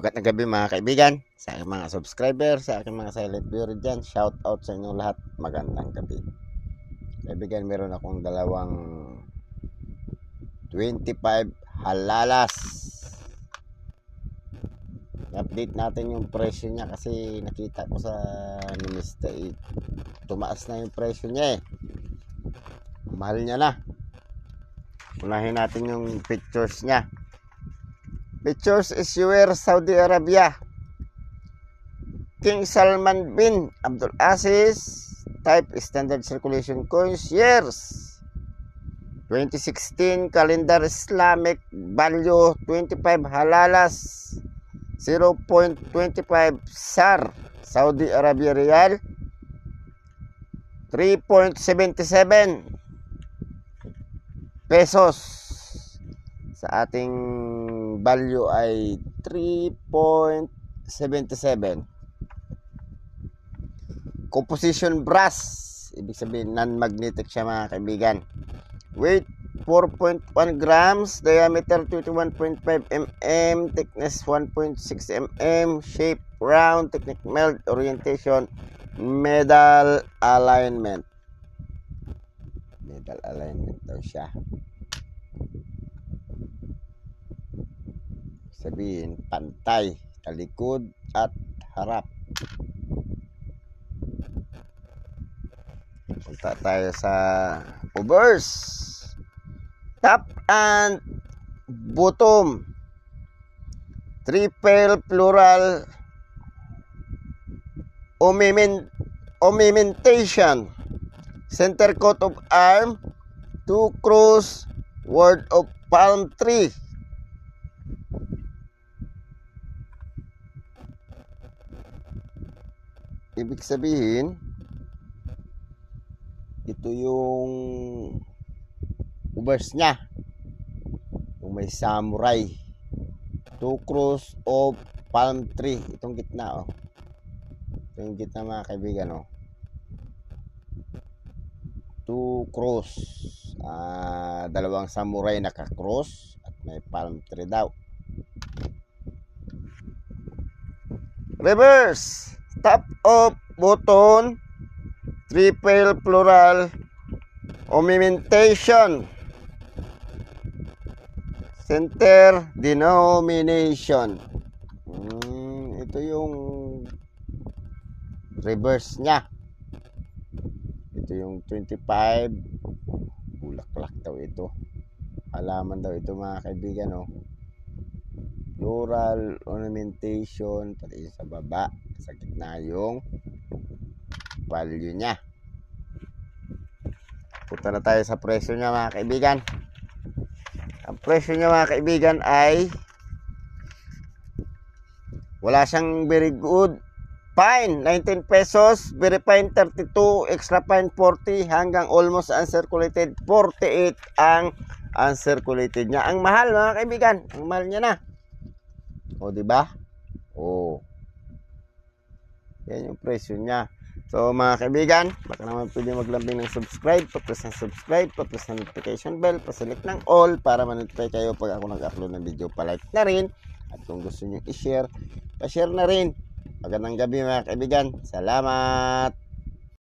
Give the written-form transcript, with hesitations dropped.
Magandang gabi mga kaibigan, sa aking mga subscriber, sa aking mga silent viewer dyan. Shout out sa inyong lahat. Magandang gabi. Kaibigan, meron akong dalawang 25 halalas. I-update natin yung presyo niya kasi nakita ko sa Numista tumaas na yung presyo niya Mahal niya na. Unahin natin yung pictures niya. Pictures is UAE, Saudi Arabia. King Salman bin Abdul Aziz. Type standard circulation coins. Years 2016. Calendar Islamic. Value 25 halalas. 0.25 SAR. Saudi Arabia Riyal 3.77 pesos. Sa ating value ay 3.77. Composition brass, ibig sabihin non-magnetic siya mga kaibigan. Weight 4.1 grams, diameter 21.5 mm, thickness 1.6 mm, shape round, technique meld, orientation, medal alignment. Medal alignment daw siya. Sabihin pantay, talikod at harap. Punta tayo sa overs. Top and bottom. Triple plural ornamentation. Center coat of arm, 2 cross, word of palm tree. Ibig sabihin, ito yung ubers niya. Yung may samurai. 2 cross of palm tree. Itong gitna, oh. Ito yung gitna mga kaibigan, oh. 2 cross. Dalawang samurai naka-cross at may palm tree daw. Reverse. Top of button, triple plural ornamentation, center denomination. Ito yung reverse nya. Ito yung 25. Bulaklak daw ito. Halaman daw ito mga kaibigan, oh. Plural ornamentation, pati sa baba, sa gitna yung value niya. Punta na tayo sa presyo niya mga kaibigan. Ang presyo niya mga kaibigan ay wala siyang very good fine 19 pesos, very fine 32, extra fine 40, hanggang almost uncirculated 48 ang uncirculated niya. Ang mahal mga kaibigan, ang mahal niya na. O, diba? O. Yan yung presyo niya. So, mga kaibigan, baka naman pwede maglambing ng subscribe, pa-press ng subscribe, pa-press ng notification bell, pa-select ng all para ma-notify kayo pag ako nag-upload ng video. Pa-like na rin. At kung gusto nyo i-share, pa-share na rin. Magandang gabi mga kaibigan. Salamat!